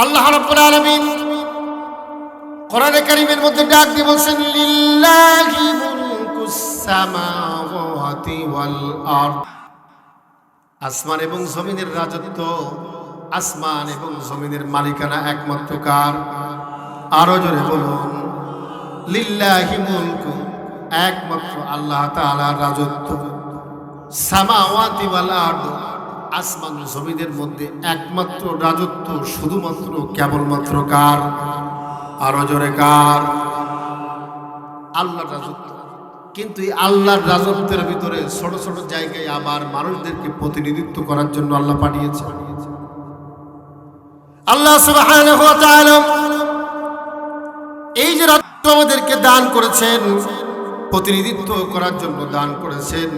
আল্লাহ রাব্বুল আলামিন কোরআনে কারীমের মধ্যে ডাক দিয়ে বলছেন, লিল্লাহি মুলকুস সামাওয়াতি ওয়াল আরদ। আসমান এবং জমিনের রাজত্ব, আসমান এবং জমিনের মালিকানা একমাত্র কার? আরো জোরে বলুন, লিল্লাহি মুলকু, একমাত্র আল্লাহ তাআলার রাজত্ব। সামাওয়াতি ওয়াল আরদ, আসমান জমিনের মধ্যে একমাত্র রাজত্ব শুধুমাত্র কেবলমাত্র কার? আরো জোরে কার? আল্লাহর রাজত্ব। কিন্তু এই আল্লাহর রাজত্বের ভিতরে ছোট ছোট জায়গায় আবার মানুষদেরকে প্রতিনিধিত্ব করার জন্য আল্লাহ পাঠিয়েছে। আল্লাহ সুবহানাহু ওয়া তাআলা এই যে রাজত্ব আমাদেরকে দান করেছেন, প্রতিনিধিত্ব করার জন্য দান করেছেন,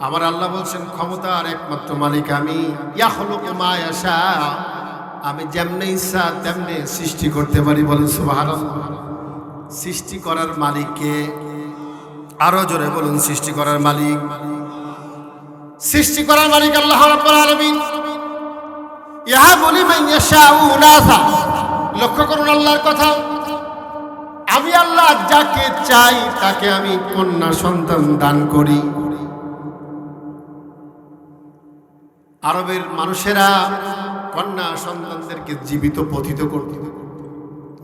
আমার আল্লাহ বলছেন ক্ষমতার একমাত্র মালিক আমি। ইয়াখলুকু মা ইয়াশা, আমি যেমনি ইচ্ছা তেমনি সৃষ্টি করতে পারি। বলেন সুবহানাল্লাহ। সৃষ্টি করার মালিককে আরো জোরে বলুন, সৃষ্টি করার মালিক। সৃষ্টি করার মালিক আল্লাহ রাব্বুল আলামিন। ইয়াহাবু লিমান ইয়াশাউ ইনাসা, লক্ষ্য করুন আল্লাহর কথা। আমি আল্লাহ যাকে চাই তাকে আমি কন্যা সন্তান দান করি। আরবের মানুষেরা কন্যা সন্তানদেরকে জীবিত পতিত করত,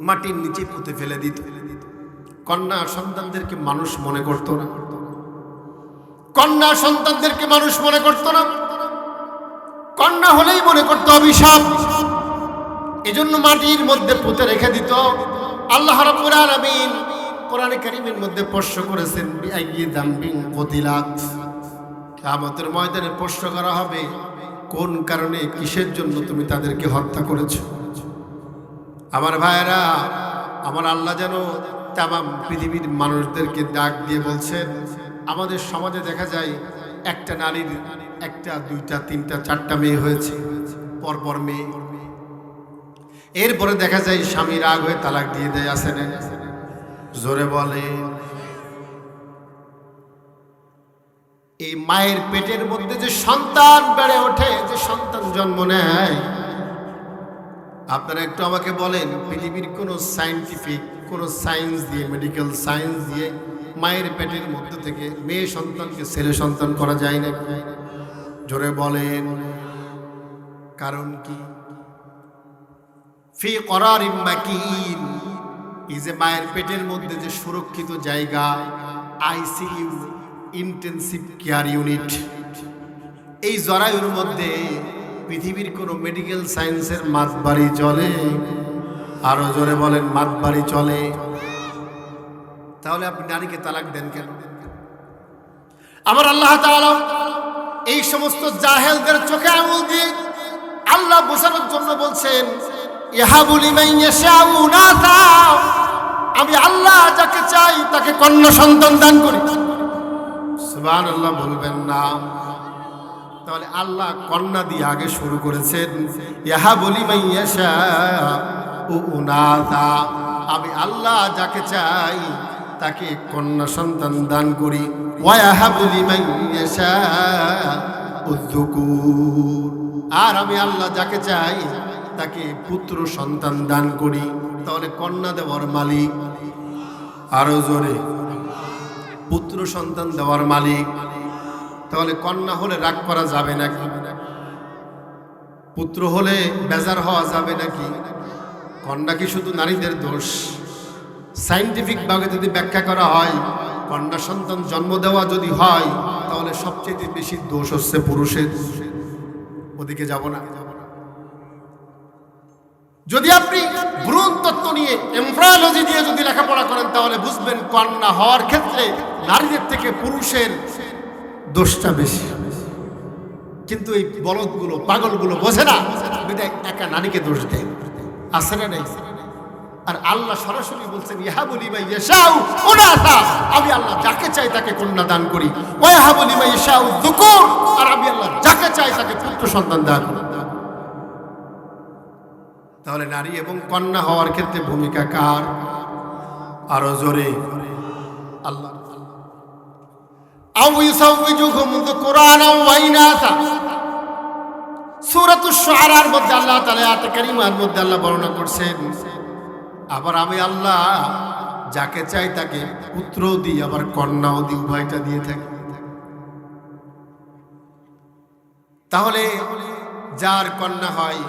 মাটির নিচে পুঁতে ফেলে দিত। কন্যা সন্তানদেরকে মানুষ মনে করত না, কন্যা সন্তানদেরকে মানুষ মনে করত না। কন্যা হলেই মনে করত অভিশাপ, এজন্য মাটির মধ্যে পুঁতে রেখে দিত। আল্লাহ রাব্বুল আলামিন কোরআনে কারীমের মধ্যে প্রশ্ন করেছেন, বিআইয়ি যামবিন কুতিলাত, কিয়ামতের ময়দানে প্রশ্ন করা হবে কোন কারণে, কিসের জন্য তুমি তাদেরকে হত্যা করেছো। আমার ভাইয়েরা, আমার আল্লাহ যেন তামাম পৃথিবীর মানুষদেরকে ডাক দিয়ে বলছেন, আমাদের সমাজে দেখা যায় একটা নারীর একটা দুইটা তিনটা চারটা মেয়ে হয়েছে, পরপর মেয়ে। এরপরে দেখা যায় স্বামী রাগ হয়ে তালাক দিয়ে দেয়। আছে না? জোরে বলে। এই মায়ের পেটের মধ্যে যে সন্তান বেড়ে ওঠে, যে সন্তান জন্ম নেয়, আপনারা একটু আমাকে বলেন, পৃথিবীর কোন সায়েন্টিফিক কোন সায়েন্স দিয়ে, মেডিকেল সায়েন্স দিয়ে মায়ের পেটের মধ্যে থেকে মেয়ে সন্তানকে ছেলে সন্তান করা যায় না? জোরে বলেন। কারণ কি? ফি করারিম মাকিন, এই যে মায়ের পেটের মধ্যে যে সুরক্ষিত জায়গা, আইসিইউ, ইন্টেনসিভ কেয়ার ইউনিট, এই জরায়ুর মধ্যে পৃথিবীর কোন মেডিকেল সায়েন্সের মাতবাড়ি চলে? আরো জোরে বলেন, মাতবাড়ি চলে। তাহলে আপনি নারীকে তালাক দেন কেন? আমার আল্লাহ তাআলা এই সমস্ত জাহেলদের চোখে আঙুল দিয়ে আল্লাহ বোঝানোর জন্য বলছেন, ইয়াহাবু লিমান ইয়াশাউ ইনাসা, আমি আল্লাহ যাকে চাই তাকে কন্যা সন্তান দান করি। সুবহানাল্লাহ বলবেন না? তাহলে আল্লাহ কন্যা দিয়ে আগে শুরু করেছেন, ইয়াহাবু লিমান ইয়াশাউ ইনাসা, আমি আল্লাহ যাকে চাই তাকে কন্যা সন্তান দান করি। ওয়া ইয়াহাবু লিমান ইয়াশাউ যুকুর, আর আমি আল্লাহ যাকে চাই তাকে পুত্র সন্তান দান করি। তাহলে কন্যা দেওয়ার মালিক আরো জোরে, পুত্র সন্তান দেওয়ার মালিক। তাহলে কন্যা হলে রাগ করা যাবে নাকি? পুত্র হলে বেজার হওয়া যাবে নাকি? কন্যা কি শুধু নারীদের দোষ? সায়েন্টিফিক ভাবে যদি ব্যাখ্যা করা হয়, কন্যা সন্তান জন্ম দেওয়া যদি হয়, তাহলে সবচেয়ে বেশি দোষ হচ্ছে পুরুষের। ওদিকে যাব না। যদি আপনি ভ্রূণ তত্ত্ব নিয়ে, এমব্রায়োলজি দিয়ে যদি লেখাপড়া করেন, তাহলে বুঝবেন কন্যা হওয়ার ক্ষেত্রে নারীদের থেকে পুরুষের দোষটা বেশি। কিন্তু এই বলদগুলো, পাগলগুলো বোঝে না, একা নারীকে দোষ দেয়। আছে না নেই? আর আল্লাহ সরাসরি বলছেন, ইয়াহাবু লিমান ইয়াশাউ ইনাসা, আমি আল্লাহ যাকে চাই তাকে কন্যা দান করি। ওয়া ইয়াহাবু লিমান ইয়াশাউ যুকুর, আর আমি আল্লাহ যাকে চাই তাকে পুত্র সন্তান দান করি। তাহলে নারী এবং কন্যা হওয়ার ক্ষেত্রে ভূমিকা কার? আরো জোরে, আল্লাহ। আও ইউসাউইজুহুম যুকুরানা ওয়া ইনাসা, সূরাতুশ শুআরার মধ্যে আল্লাহ তাআলা আয়াতে কারিমার মধ্যে আল্লাহ বর্ণনা করছেন, আবার আমি আল্লাহ যাকে চাই তাকে পুত্রও দিই, আবার কন্যাও দিই, উভয়টা দিয়ে থাকি। তাহলে যার কন্যা হয়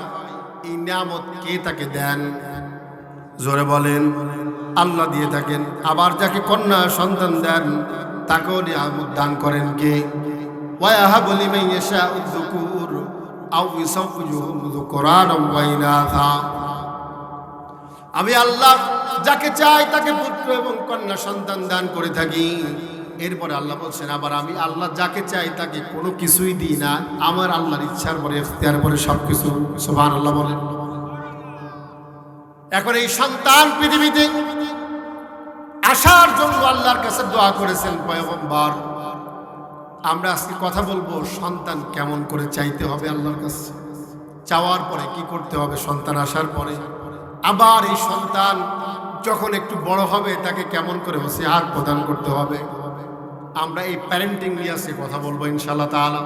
এই নিয়ামত কে তাকে দেন? জোরে বলেন, আল্লাহ দিয়ে থাকেন। আবার যাকে কন্যা সন্তান দেন তাকেও নিয়ামত দান করেন কে? ওয়াহাবু লিমান ইয়াশাউ যুকুর আও ইউসাউজুহুম যুকরানাও ওয়া ইনাসা। আমি আল্লাহ যাকে চাই তাকে পুত্র এবং কন্যা সন্তান দান করে থাকি। এরপরে আল্লাহ বলছেন, আবার আমি আল্লাহ যাকে চাই তাকে কোনো কিছুই দিই না, আমার আল্লাহর ইচ্ছার পরে ইখতিয়ার পরে সবকিছু। সুবহানাল্লাহ বলেন। এখন এই সন্তান পৃথিবীতে আসার জন্য আল্লাহর কাছে দোয়া করেছেন পয়গম্বর। আমরা আজকে কথা বলবো সন্তান কেমন করে চাইতে হবে আল্লাহর কাছে, চাওয়ার পরে কি করতে হবে সন্তান আসার পরে, আবার এই সন্তান যখন একটু বড় হবে তাকে কেমন করে নসিহত প্রদান করতে হবে। আমরা এই প্যারেন্টিং নিয়ে আজকে কথা বলবো ইনশাআল্লাহ তাআলা।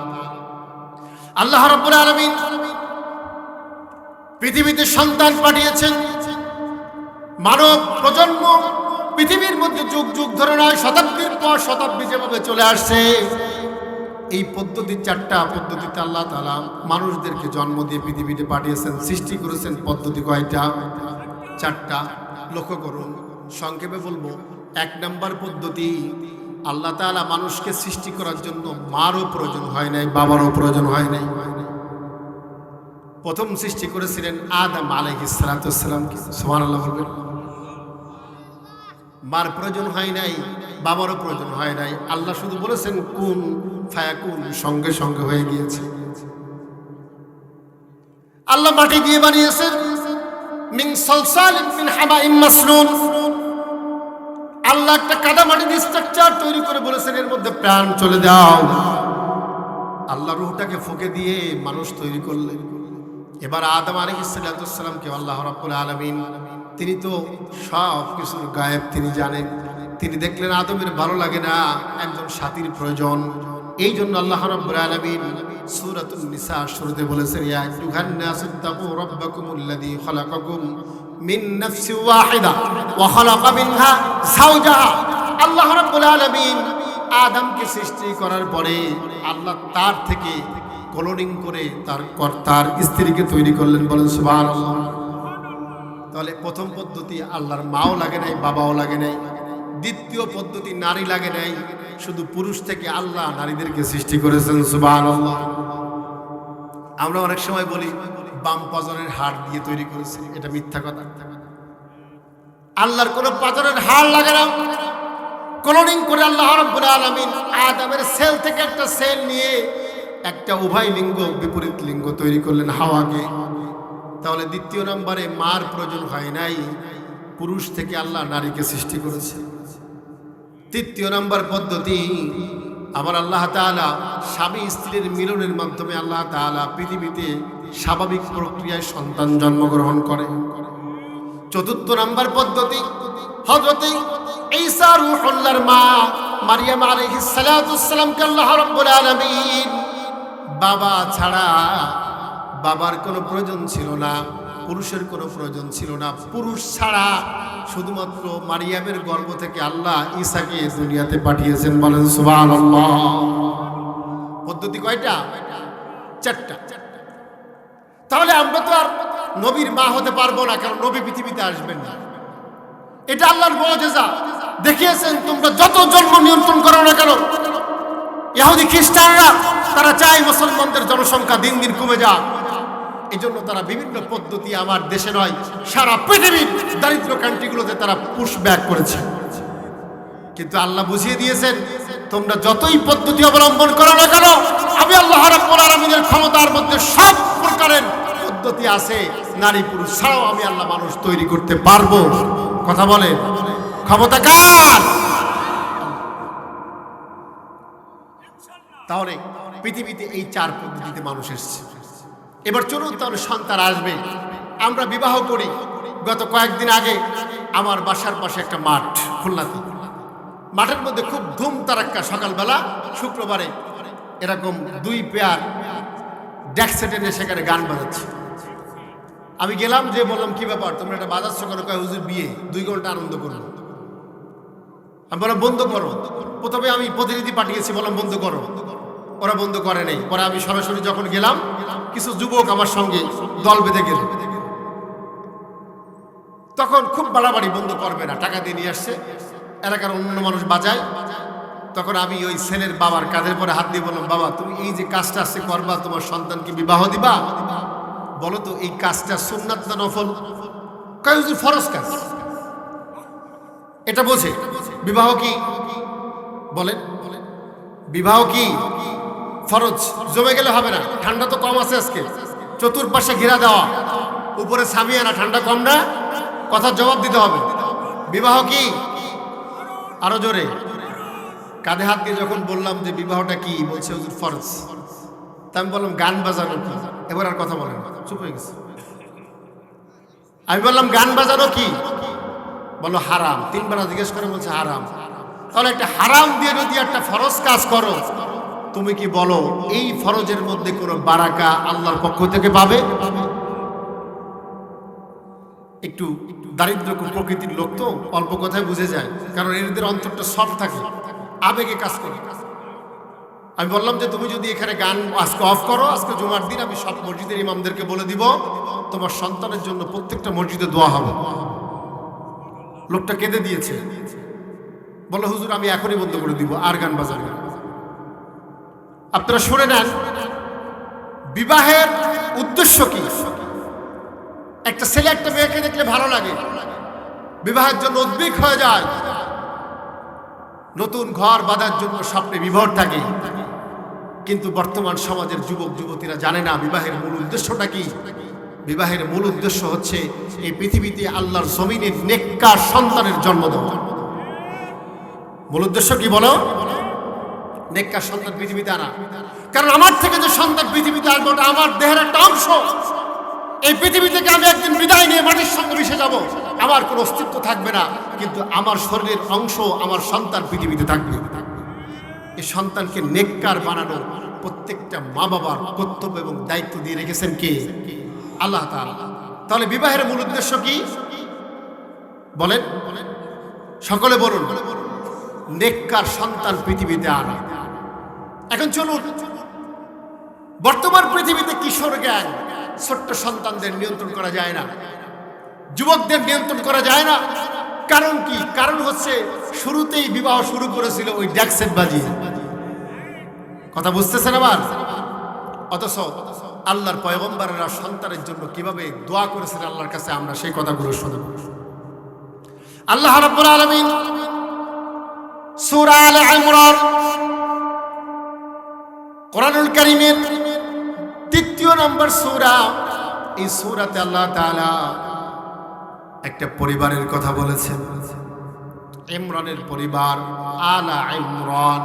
আল্লাহ রাব্বুল আলামিন পৃথিবীতে সন্তান পাঠিয়েছেন। মানব প্রজন্ম পৃথিবীর মধ্যে যুগ যুগ ধরে নয়, শতাব্দীর পর শতাব্দী যেভাবে চলে আসছে, এই পদ্ধতি, চারটা পদ্ধতিতে আল্লাহ তাআলা মানুষদেরকে জন্ম দিয়ে পৃথিবীতে পাঠিয়েছেন, সৃষ্টি করেছেন। পদ্ধতি কয়টা? চারটা। লক্ষ্য করুন, সংক্ষেপে বলবো। এক নাম্বার পদ্ধতি, আল্লাহ তাআলা মানুষকে সৃষ্টি করার জন্য মারও প্রয়োজন হয় নাই, বাবারও প্রয়োজন হয় নাই। প্রথম সৃষ্টি করেছিলেন আদম আলাইহিস সালাতু ওয়াস সালামকে। সুবহানাল্লাহ বলবেন। মার প্রয়োজন হয় নাই, বাবারও প্রয়োজন হয় নাই। আল্লাহ শুধু বলেছেন কুন ফায়াকুন, সঙ্গে সঙ্গে হয়ে গিয়েছে। আল্লাহ মাটি দিয়ে বানিয়েছেন, মিন সালসালিন মিন হামাইম মাসনুন। আল্লাহ একটা কাদা মাটি দিয়ে স্ট্রাকচার তৈরি করে বলেছেন এর মধ্যে প্রাণ চলে দাও। আল্লাহ রূহটাকে ফুঁকে দিয়ে মানুষ তৈরি করলেন। এবার আদম আলাইহিস সালাতু ওয়াস সালামকে আল্লাহ রাব্বুল আলামিন, তিনি তো সব কিছুর গায়েব তিনি জানেন। তিনি দেখলেন আদমের ভালো লাগে না, একজন সাথীর প্রয়োজন। এই জন্য আল্লাহ রাব্বুল আলামিন সূরাতুন নিসা শুরুতে বলেছেন, ইয়া আইয়ুহান নাসু তাকু রাব্বাকুমুল্লাযী খালাকাকুম মিন নাফসিন ওয়াহিদা ওয়া খালাকা মিনহা যাওজাহা। আল্লাহ রাব্বুল আলামিন আদমকে সৃষ্টি করার পরে আল্লাহ তার থেকে কলোনিং করে তার স্ত্রীকে তৈরি করলেন। বলেন সুবহানাল্লাহ। তাহলে প্রথম পদ্ধতি আল্লাহর মাও লাগে নাই, বাবাও লাগে নাই। দ্বিতীয় পদ্ধতি নারী লাগে নাই, শুধু পুরুষ থেকে আল্লাহ নারীদেরকে সৃষ্টি করেছেন। সুবহানাল্লাহ। আমরা অনেক সময় বলি বাম পাজরের হাড় দিয়ে তৈরি করেছে, এটা মিথ্যা কথা। আল্লাহর কোনো পাজরের হাড় লাগে না। ক্লোনিং করে আল্লাহ রাব্বুল আলামিন আদমের সেল থেকে একটা সেল নিয়ে একটা উভয় লিঙ্গ, বিপরীত লিঙ্গ তৈরি করলেন, হাওয়াকে। তাহলে দ্বিতীয় নম্বরে মার প্রয়োজন হয় নাই, পুরুষ থেকে আল্লাহ নারীকে সৃষ্টি করেছে। তৃতীয় নম্বর পদ্ধতি, আবার আল্লাহ তাআলা স্বামী স্ত্রীর মিলনের মাধ্যমে আল্লাহ তাআলা পৃথিবীতে স্বাভাবিক প্রক্রিয়ায় সন্তান জন্মগ্রহণ করে। চতুর্থ নম্বর পদ্ধতি, হযরত ঈসা রূহুল্লাহর মা মারিয়াম আলাইহিস সালাতু ওয়াস সালামকে আল্লাহ রাব্বুল আলামিন বাবা ছাড়া, বাবার কোনো প্রয়োজন ছিল না, পুরুষের কোনো প্রয়োজন ছিল না। পুরুষ ছাড়া শুধুমাত্র মারিয়ামের গর্ভ থেকে আল্লাহ ঈসাকে দুনিয়াতে পাঠিয়েছেন। বলেন সুবহানাল্লাহ। পদ্ধতি কয়টা? চারটা। তাহলে আমরা তো আর নবীর মা হতে পারবো না, কারণ নবী পৃথিবীতে আসবেন না। এটা আল্লাহর মুআজিজা দেখিয়েছেন। তোমরা যত জন্ম নিয়ন্ত্রণ করো না কেন, ইহুদি খ্রিস্টানরা তারা চায় মুসলমানদের জনসংখ্যা দিন দিন কমে যাক। এই জন্য তারা বিভিন্ন পদ্ধতি, আমার দেশে নয় সারা পৃথিবীর দারিদ্র কান্ট্রিগুলোতে তারা পুশ ব্যাক করেছে। কিন্তু আল্লাহ বুঝিয়ে দিয়েছেন, তোমরা যতই পদ্ধতি অবলম্বন করো না কেন, আমি আল্লাহ রাব্বুল আলামিনের ক্ষমতার মধ্যে সব প্রকারের পদ্ধতি আছে। নারী পুরুষ ছাড়াও আমি আল্লাহ মানুষ তৈরি করতে পারবো। কথা বলেন, ক্ষমতা কার? তাহলে পৃথিবীতে এই চার পদ্ধতিতে মানুষ এসেছে। এবার চলুন, তাহলে সন্তান আসবে, আমরা বিবাহ করি। গত কয়েকদিন আগে আমার বাসার পাশে একটা মাঠ, খুলনাতে, মাঠের মধ্যে খুব ধুম তারাক্কা সকালবেলা শুক্রবারে এরকম দুই পেয়ার ডেক সেটে নিয়ে সেখানে গান বাজাচ্ছে। আমি গেলাম, যে বললাম কি ব্যাপার তোমরা এটা বাজাচ্ছ কেন? কয় হুজুর বিয়ে, 2 ঘন্টা আনন্দ করবো। আমি বললাম বন্ধ করো। প্রথমে আমি প্রতিনিধি পাঠিয়েছি, বললাম বন্ধ করো, ওরা বন্ধ করে নেই। পরে আমি সরাসরি যখন গেলাম, কিছু যুবক আমার সঙ্গে দল বেঁধে গেল। তখন খুব বাড়াবাড়ি, বন্ধ করবে না, টাকা দিয়ে নিয়ে আসছে, এলাকার অন্য মানুষ বাজায়। তখন আমি ওই ছেলের বাবার কাঁধের পরে হাত দিয়ে বললাম, বাবা তুমি এই যে কাজটা আসছে করবা, তোমার সন্তানকে বিবাহ দিবা, বলো তো এই কাজটা সুন্নাত না নফল? কয় হুজুর ফরজ কাজ। এটা বোঝে বিবাহ কি, বলেন বিবাহ কি ফরজ? জমে গেলে হবে না, ঠান্ডা তো কম আছে আজকে, চতুর্পাশে ঘেরা দেওয়া, উপরে সামিয়ানা, ঠান্ডা কম না? কথার জবাব দিতে হবে। বিবাহ কি? আরো জোরে। কাঁধে হাত দিয়ে যখন বললাম যে বিবাহটা কি, বলছে হুজুর ফরজ। তা আমি বললাম গান বাজানো কি? এবার আর কথা বলেন, চুপ হয়ে গেছে। আমি বললাম গান বাজানো কি? বললো হারাম। 3 বার জিজ্ঞেস করে বলছে হারাম। তাহলে একটা হারাম দিয়ে যদি একটা ফরজ কাজ করো, তুমি কি বলো এই ফরজের মধ্যে কোনো বারাকা আল্লাহর পক্ষ থেকে পাবে? একটু দারিদ্র প্রকৃতির লোক তো অল্প কথায় বুঝে যায়, কারণ এদের অন্তরটা সফট থাকে, আবেগে কাজ করে। আমি বললাম যে তুমি যদি এখানে গান আজকে অফ করো, আজকে জুমার দিন আমি সব মসজিদের ইমামদেরকে বলে দিব তোমার সন্তানের জন্য প্রত্যেকটা মসজিদে দোয়া হবে। লোকটা কেঁদে দিয়েছে, বললো হুজুর আমি এখনই বন্ধ করে দিব, আর গান বাজাবে না। আপনারা শুনে নেন, বিবাহের উদ্দেশ্য কি? একটা ছেলে একটা মেয়েকে দেখলে ভালো লাগে, বিবাহের জন্য উদ্বিগ্ন হয়ে যায়, নতুন ঘর বাঁধার জন্য স্বপ্নে বিভোর থাকে। কিন্তু বর্তমান সমাজের যুবক যুবতীরা জানে না বিবাহের মূল উদ্দেশ্যটা কি। বিবাহের মূল উদ্দেশ্য হচ্ছে এই পৃথিবীতে আল্লাহর জমিনে নেককার সন্তানের জন্ম দেওয়া। মূল উদ্দেশ্য কি বলো? নেককার সন্তান পৃথিবীতে আনা। কারণ আমার থেকে যে সন্তান পৃথিবীতে আসবে ওটা আমার দেহের একটা অংশ। এই পৃথিবী থেকে আমি একদিন বিদায় নিয়ে মাটির সঙ্গে মিশে যাব, আমার কোনো অস্তিত্ব থাকবে না, কিন্তু আমার শরীরের অংশ আমার সন্তান পৃথিবীতে থাকবে। এই সন্তানকে নেককার বানানো প্রত্যেকটা মা বাবার কর্তব্য এবং দায়িত্ব দিয়ে রেখেছেন কে? আল্লাহ তাআলা। তাহলে বিবাহের মূল উদ্দেশ্য কি বলেন? সকলে বলুন, নেককার সন্তান পৃথিবীতে আনা। এখন চলুন, বর্তমান পৃথিবীতে কিশোর গ্যাং, ছোট্ট সন্তানদের নিয়ন্ত্রণ করা যায় না, যুবকদের নিয়ন্ত্রণ করা যায় না। কারণ কি? কারণ হচ্ছে শুরুতেই বিবাহ শুরু করেছিল ওই ড্যাকসেট বাজিয়ে। কথা বুঝতেছেন আবার? অথচ আল্লাহর পয়গম্বরেরা সন্তানের জন্য কিভাবে দোয়া করেছেন আল্লাহর কাছে, আমরা সেই কথাগুলো শুনব। আল্লাহ রাব্বুল আলামিন সূরা আলে ইমরান কোরআনুল কারীমের 3 নম্বর সূরা। এই সূরাতে আল্লাহ তাআলা একটা পরিবারের কথা বলেছেন, ইমরানের পরিবার, আলা ইমরান।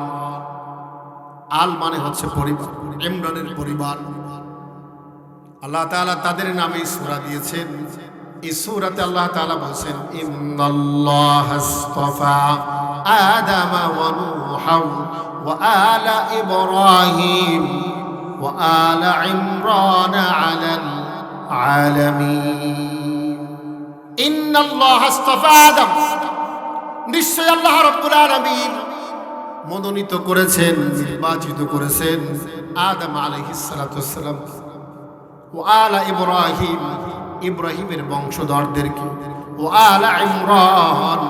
আল মানে হচ্ছে পরিবার, ইমরানের পরিবার। আল্লাহ তাআলা তাদের নামে সূরা দিয়েছেন। এই সূরাতে আল্লাহ তাআলা বলেন, ইন্নাল্লাহা আসতাফা আদামা ওয়া নূহা ওয়া আলা ইব্রাহিম ওয়া আলা ইমরান আলাল আলামিন। ইন্নাল্লাহা আসতাফা আদম, নিশ্চয় আল্লাহ রাব্বুল আলামিন মনোনীত করেছেন, নির্বাচিত করেছেন আদম আলাইহিস সালাতু ওয়াস সালাম, ও আলা ইব্রাহিম, ইব্রাহিমের বংশধরদেরকে, ও আলা ইমরান,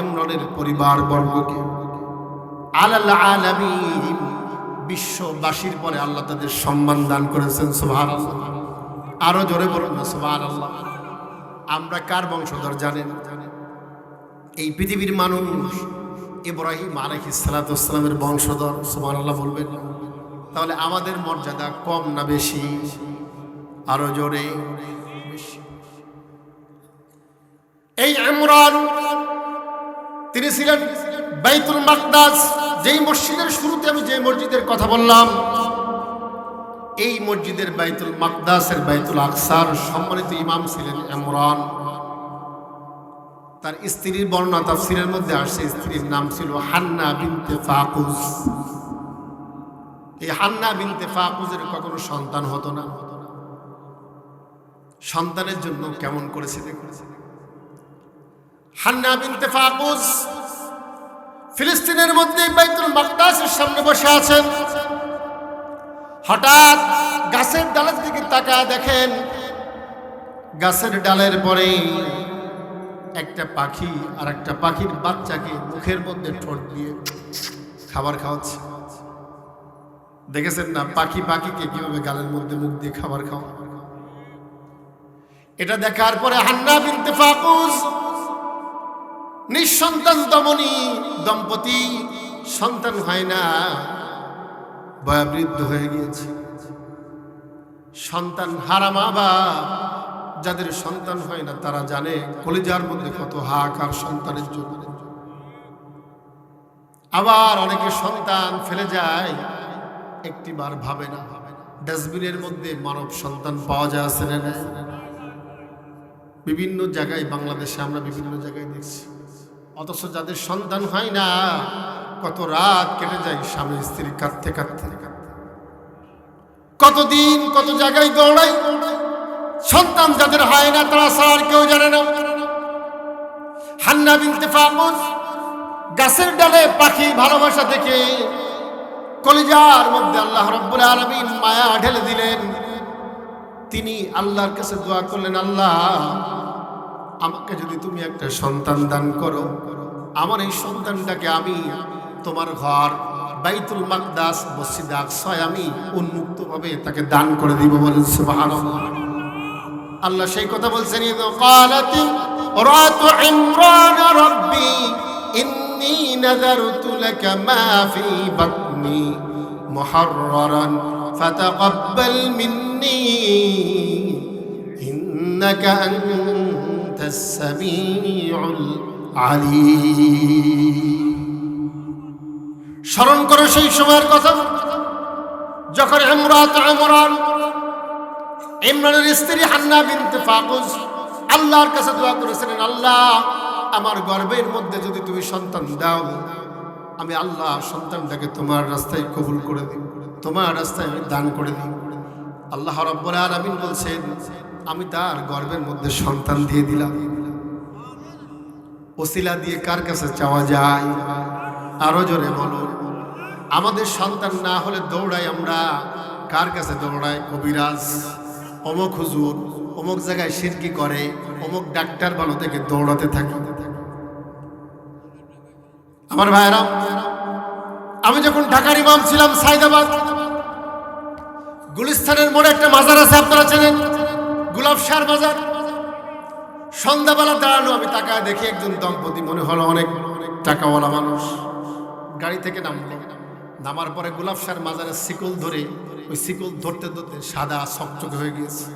ইমরানের পরিবার বর্গকে, আলাল আলামিন, বিশ্ববাসীর পরে আল্লাহ তাদের সম্মান দান করেছেন। সুবহানাল্লাহ। আরো জোরে বলুন না সুবহানাল্লাহ। আমরা কার বংশধর জানেন? এই পৃথিবীর মানুষ ইব্রাহিম আলাইহিস সালাতু ওয়াস সালামের বংশধর। সুবহানাল্লাহ বলবেন। তাহলে আমাদের মর্যাদা কম না বেশি? আরো জোরে। এই ইমরান তিনি ছিলেন বাইতুল মাকদাস, যেই মসজিদের শুরুতে আমি যে মসজিদের কথা বললাম, এই মসজিদের বাইতুল মাকদাসের বাইতুল আকসার সম্মানিত ইমাম ছিলেন ইমরান। তার স্ত্রীর বর্ণনা তাফসীরের মধ্যে আসছে, স্ত্রীর নাম ছিল হান্না বিনতে ফাকুস। এই হান্না বিনতে ফাকুজের কখনো সন্তান হতো না। সন্তানের জন্য কেমন করেছে দেখুন। হান্না বিনতে ফাকুজ ফিলিস্তিনের মধ্যে বাইতুল মাকদাসের সামনে বসে আছেন। হঠাৎ গাছের ডালের দিকে তাকায় দেখেন, গাছের ডালের পরে একটা পাখি আর একটা পাখির বাচ্চাকে মুখের মধ্যে ঠোঁট দিয়ে খাবার খাওয়াচ্ছে। দেখেছেন না পাখি পাখিকে কিভাবে গালের মধ্যে মুখ দিয়ে খাবার খাওয়া? এটা দেখার পরে হান্না বিনতে ফাকুজ নিঃসন্তান দম্পতি, সন্তান হয় না, বয়োবৃদ্ধ হয়ে গিয়েছে। সন্তান হারা মা বাপ, যাদের সন্তান হয় না তারা জানে কলিজার মধ্যে কত হাহাকার সন্তানের জন্য। আবার অনেকে সন্তান ফেলে যায়, একটিবার ভাবে না ডাস্টবিনের মধ্যে মানব সন্তান পাওয়া যাচ্ছে না। বিভিন্ন জায়গায় বাংলাদেশে আমরা বিভিন্ন জায়গায় দেখছি। অথচ যাদের সন্তান হয় না কত রাত কেটে যায় স্বামী স্ত্রী কাঁদতে কাঁদতে, কতদিন কত জায়গায় দৌড়াই। সন্তান যাদের হয় না তারা সার কেউ জানে না। হান্না বিনতে ফাকুজ গাছের ডালে পাখি ভালোবাসা দেখে কলিজার মধ্যে আল্লাহ রাব্বুল আলামিন মায়া ঢেলে দিলেন। তিনি আল্লাহর কাছে দোয়া করলেন, আল্লাহ আমাকে যদি তুমি একটা সন্তান দান করো, আমার এই সন্তানটাকে আমি তোমার ঘর বাইতুল মাকদাস মসজিদে আকসায় আমি উন্মুক্তভাবে তাকে দান করে দিব। বলেন সুবহানাল্লাহ। আল্লাহ সেই কথা বলছেন, ক্বালাত রাতু ইমরান রাব্বি ইন্নী নাযারতু লাকা মা ফি বাতনি মুহাররারান ফাতাকাব্বাল মিন্নী ইন্নাকা আনতাস সামিউল আলীম। স্মরণ করো সেই সময়ের কথা যখন ইমরানের স্ত্রী হান্না বিনতে ফাকুজ আল্লাহর কাছে দোয়া করেছিলেন, আল্লাহ আমার গর্ভের মধ্যে যদি তুমি সন্তান দাও, আমি আল্লাহ সন্তানটাকে তোমার রাস্তায় কবুল করে দিই, তোমার রাস্তায় আমি দান করে দিই। আল্লাহ রাব্বুল আলামিন বলছেন, আমি তার গর্ভের মধ্যে সন্তান দিয়ে দিলাম। ওসিলা দিয়ে কার কাছে চাওয়া যায়? আরো জোরে বলো। আমাদের সন্তান না হলে দৌড়াই আমরা কার কাছে? দৌড়াই কবিরাজ, অমুক হুজুর, অমুক জায়গায় শিরকি করে, অমুক ডাক্তার ভালো থেকে দৌড়াতে থাকি। আমার ভাইরা, আমি যখন ঢাকার ইমাম ছিলাম সাইদাবাদ গুলিস্তানের মোড়ে একটা মাজার আছে, আপনারা চেনেন, গুলাবশার মাজার। সন্ধ্যাবেলা দাঁড়ানো, আমি তাকায় দেখি একজন দম্পতি, মনে হলো অনেক টাকাওয়ালা মানুষ, গাড়ি থেকে নামলো। নামার পরে গুলাবশার মাজারের শিকল ধরে, ওই শিকল ধরতে ধরতে সাদা চকচকে হয়ে গিয়েছে,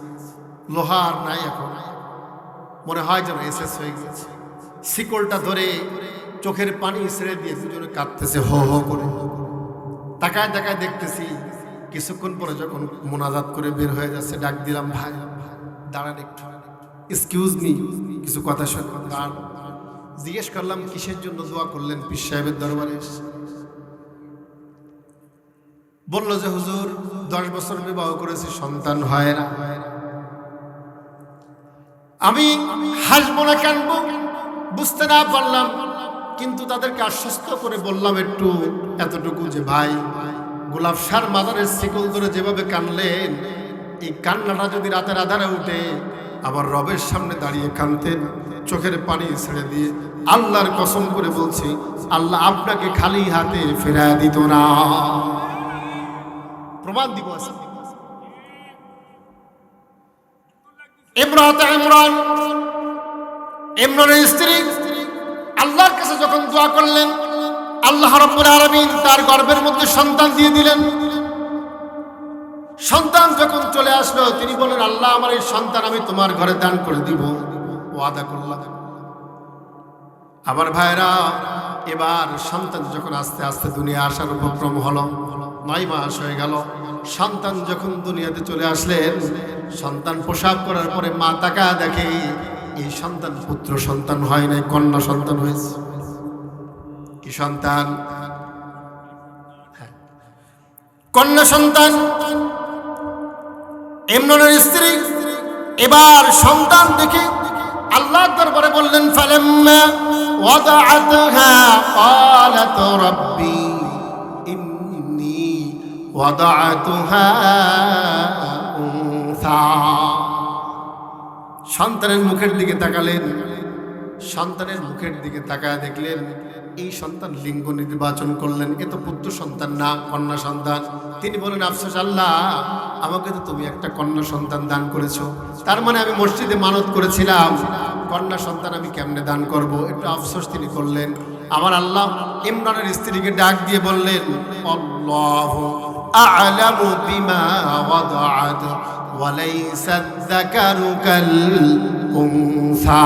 লোহার নাই এখন, মনে হয় যেন এসএস হয়ে গিয়েছে। শিকলটা ধরে চোখের পানি ছেড়ে দিয়ে দুজনে কাঁদতেছে হো হো করে। তাকায় তাকায় দেখতেছি, কিছুক্ষণ পরে যখন মোনাজাত করে বের হয়ে যাচ্ছে, ডাক দিলাম, ভাই দাঁড়ান একটু, এক্সকিউজ মি, কিছু কথা শুনুন। জিজ্ঞেস করলাম কিসের জন্য দোয়া করলেন? পীর সাহেবের দরবারে বলল যে হুজুর 10 বছর বিবাহ করেছি, সন্তান হয় না। আমি হাসবো না কানবো বুঝতে না পারলাম, কিন্তু তাদেরকে আশ্বস্ত করে বললাম একটু এতটুকু যে ভাই, গুলাবশার মাজারের শিকল ধরে যেভাবে কানলেন, এই কান্নাটা যদি রাতের আধারে উঠে আবার রবের সামনে দাঁড়িয়ে কানতেন, চোখের পানি ছেড়ে দিয়ে, আল্লাহর কসম করে বলছি, আল্লাহ আপনাকে খালি হাতে ফেরায় দিত না। প্রমাণ দিব। ইমরানের স্ত্রী আল্লাহর কাছে যখন দোয়া করলেন, আল্লাহ রাব্বুল আলামিন তার গর্ভের মধ্যে সন্তান দিয়ে দিলেন। সন্তান যখন চলে আসলো, তিনি বলেন, আল্লাহ আমার এই সন্তান আমি তোমার ঘরে দান করে দিব, ওয়াদা করলাম। আমার ভাইরা, এবার সন্তান যখন আস্তে আস্তে দুনিয়া আসার উপক্রম হলো, 9 মাস হয়ে গেল। সন্তান যখন দুনিয়াতে চলে আসলেন, সন্তান প্রসব করার পরে মা তাকা দেখে এই সন্তান পুত্র সন্তান হয় নাই, কন্যা সন্তান হয়েছে। কি সন্তান? কন্যা সন্তান ইমরানের স্ত্রী এবার সন্তান দেখে আল্লাহর দরবারে বললেন ফালাম্মা ওয়াদাআতহা ক্বালাত রাব্বি ইন্নী ওয়াদাআতুহা উনসা। সন্তানের মুখের দিকে তাকালেন, সন্তানের মুখের দিকে তাকায় দেখলেন এই সন্তান লিঙ্গ নির্বাচন করলেন, এ তো পুত্র সন্তান না, কন্যা সন্তান। তিনি বলেন আফসোস আল্লাহ, আমাকে তো তুমি একটা কন্যা সন্তান দান করেছো, তার মানে আমি মসজিদে মানত করেছিলাম কন্যা সন্তান আমি কেমনে দান করব, একটু আফসোস তিনি করলেন। আমার আল্লাহ ইমরানের স্ত্রীকে ডাক দিয়ে বললেন আল্লাহু আ'লামু বিমা ওয়াদাআত ওয়া লাইসা যাকারু কাল উনসা।